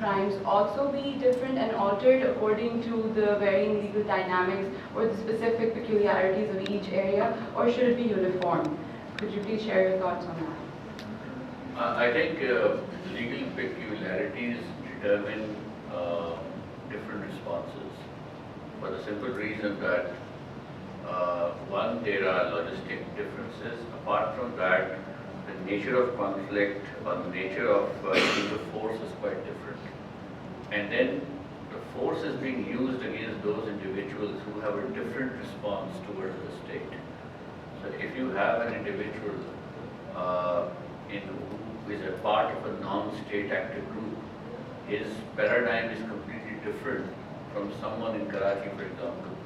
crimes also be different and altered according to the varying legal dynamics or the specific peculiarities of each area, or should it be uniform? Could you please share your thoughts on that? I think legal peculiarities determine different responses for the simple reason that one, there are logistic differences. Apart from that, the nature of conflict or the nature of use of force is quite different. And then the force is being used against those individuals who have a different response towards the state. So if you have an individual who is a part of a non-state active group, his paradigm is completely different from someone in Karachi, for example.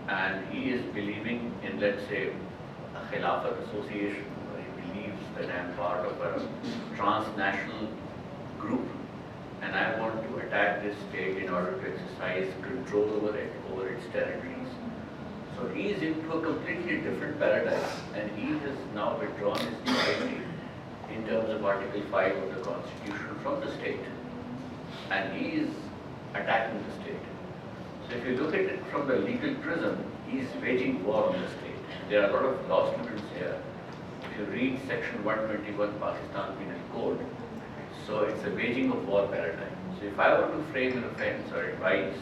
And he is believing in, let's say, a Khilafat association, where he believes that I am part of a transnational group and I want to attack this state in order to exercise control over it, over its territories. So he is into a completely different paradigm, and he has now withdrawn his neutrality in terms of Article 5 of the Constitution from the state, and he is attacking the state. So if you look at it from the legal prism, he is waging war on the state. There are a lot of law students here. If you read Section 121 Pakistan Penal Code, so it's a waging of war paradigm. So if I were to frame an offence or advise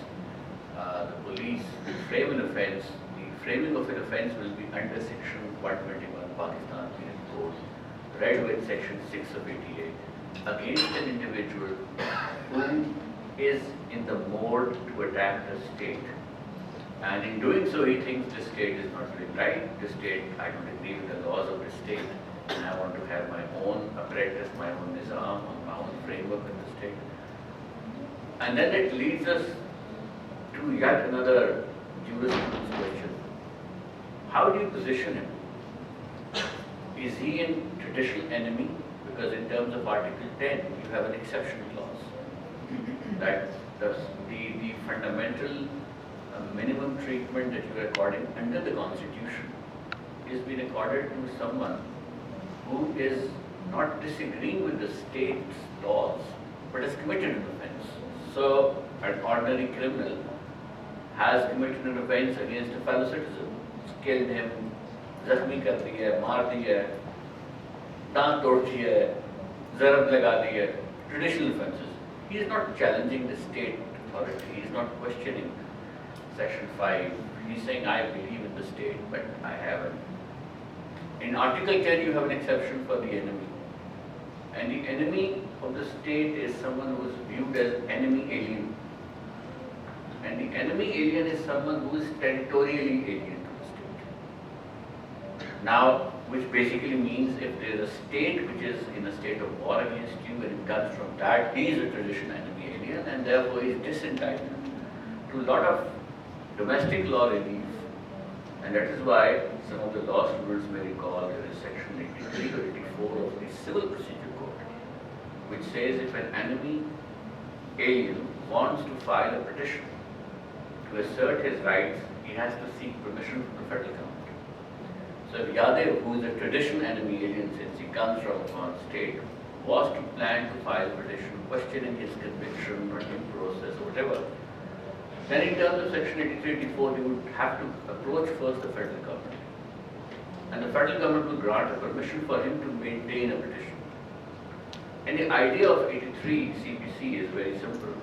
the police to frame an offence, the framing of an offence will be under Section 121 Pakistan Penal Code, read with Section 6 of 88, against an individual who is in the mode to attack the state. And in doing so, he thinks the state is not doing right. The state, I don't agree with the laws of the state, and I want to have my own apparatus, my own nizam, my own framework in the state. And then it leads us to yet another jurisprudence question. How do you position him? Is he in traditional enemy? Because in terms of Article 10, you have an exception clause. That the fundamental minimum treatment that you are according under the Constitution is being accorded to someone who is not disagreeing with the state's laws, but has committed an offence. So, an ordinary criminal has committed an offence against a fellow citizen, killed him, zakhmi kar diya, maar diya, daan tod diya, zarab laga diya, traditional offences. He is not challenging the state authority, he is not questioning Section 5. He is saying, I believe in the state, but I haven't. In Article 10, you have an exception for the enemy. And the enemy of the state is someone who is viewed as enemy alien. And the enemy alien is someone who is territorially alien to the state. Now, which basically means if there is a state which is in a state of war against you and it comes from that, he is a traditional enemy alien, and therefore he is disentitled to a lot of domestic law relief. And that is why some of the law students may recall there is Section 83 or 84 of the Civil Procedure Code, which says if an enemy alien wants to file a petition to assert his rights, he has to seek permission from the federal government. So if Yadev, who is a traditional enemy alien since he comes from one state, was to plan to file a petition questioning his conviction or due process or whatever, then in terms of Section 83-84, he would have to approach first the federal government. And the federal government will grant a permission for him to maintain a petition. And the idea of 83 CPC is very simple,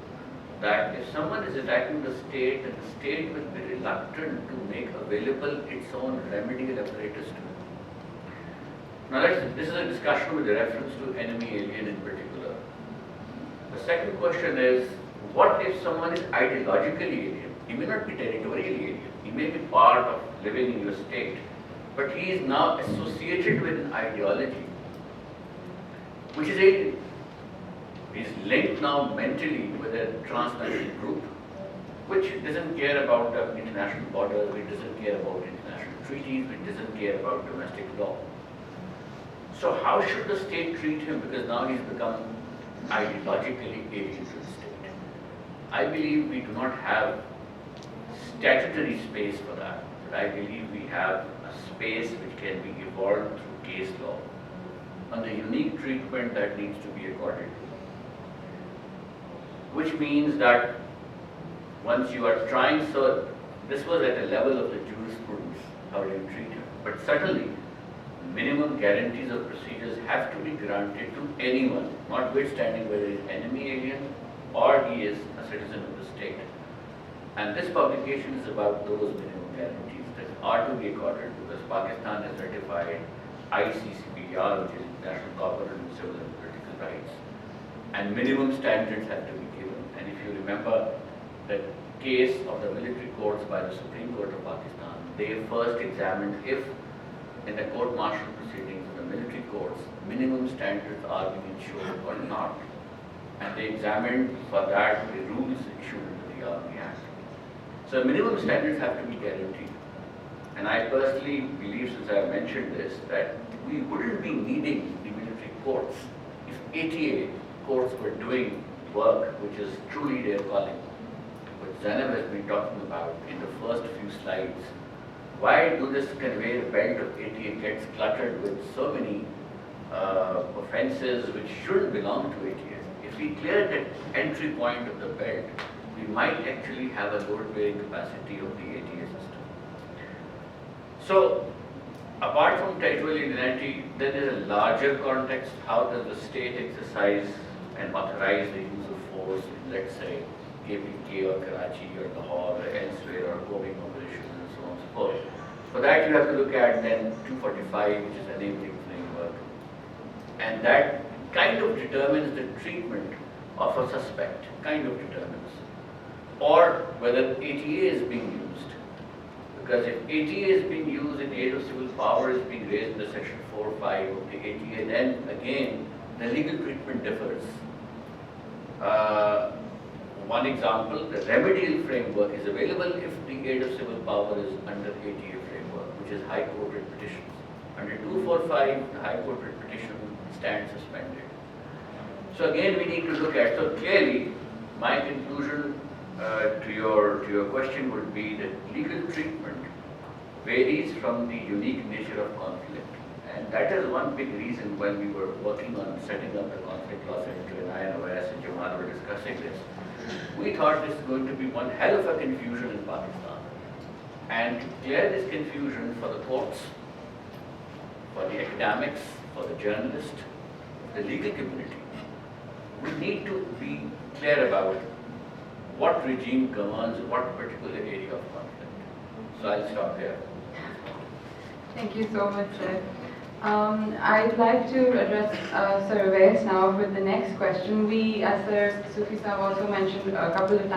that if someone is attacking the state, then the state will be reluctant to make available its own remedial apparatus to him. Now this is a discussion with reference to enemy alien in particular. The second question is, what if someone is ideologically alien? He may not be territorially alien. He may be part of living in your state, but he is now associated with an ideology which is alien. He is linked now mentally with a transnational group which doesn't care about the international borders, which doesn't care about international treaties, which doesn't care about domestic law. So how should the state treat him? Because now he's become ideologically alien to the state. I believe we do not have statutory space for that, but I believe we have a space which can be evolved through case law on the unique treatment that needs to be accorded. which means that once you are trying, so this was at a level of the jurisprudence, how do you treat it? But certainly, minimum guarantees of procedures have to be granted to anyone, notwithstanding whether he is enemy alien or he is a citizen of the state. And this publication is about those minimum guarantees that are to be accorded, because Pakistan has ratified ICCPR, which is National Covenant on Civil and Political Rights, and minimum standards have to be given. And if you remember the case of the military courts by the Supreme Court of Pakistan, they first examined if in the court-martial proceedings in the military courts, minimum standards are being ensured or not. And they examined for that the rules issued under the Army Act. So minimum standards have to be guaranteed. And I personally believe, since I mentioned this, that we wouldn't be needing the military courts if ATA courts were doing work which is truly their calling. What Zainab has been talking about in the first few slides. Why do this conveyor belt of ATA gets cluttered with so many offences which shouldn't belong to ATA? If we clear the entry point of the belt, we might actually have a load-bearing capacity of the ATA system. So, apart from territorial unity, then there is a larger context. How does the state exercise and authorize the use of force in, let's say, KPK or Karachi or Lahore or elsewhere, or combing operations and so on and so forth. For that, you have to look at then 245, which is enabling framework. And that kind of determines the treatment of a suspect, kind of determines. Or whether ATA is being used. Because if ATA is being used in aid of civil power is being raised in the section 4.5 of the ATA, then again, the legal treatment differs. One example, the remedial framework is available if the aid of civil power is under ATA framework, which is High Court writ petitions. Under 245, the High Court writ petition stands suspended. So again, we need to look at, so clearly, my conclusion to your question would be that legal treatment varies from the unique nature of conflict. And that is one big reason when we were working on setting up the conflict law center in INOS and Jamal were discussing this. We thought this is going to be one hell of a confusion in Pakistan. And to clear this confusion for the courts, for the academics, for the journalists, the legal community, we need to be clear about what regime governs what particular area of conflict. So I'll stop here. Thank you so much, sir. I'd like to address Sir Uwais now with the next question. We, as Sir Soofi Sahab also mentioned a couple of times,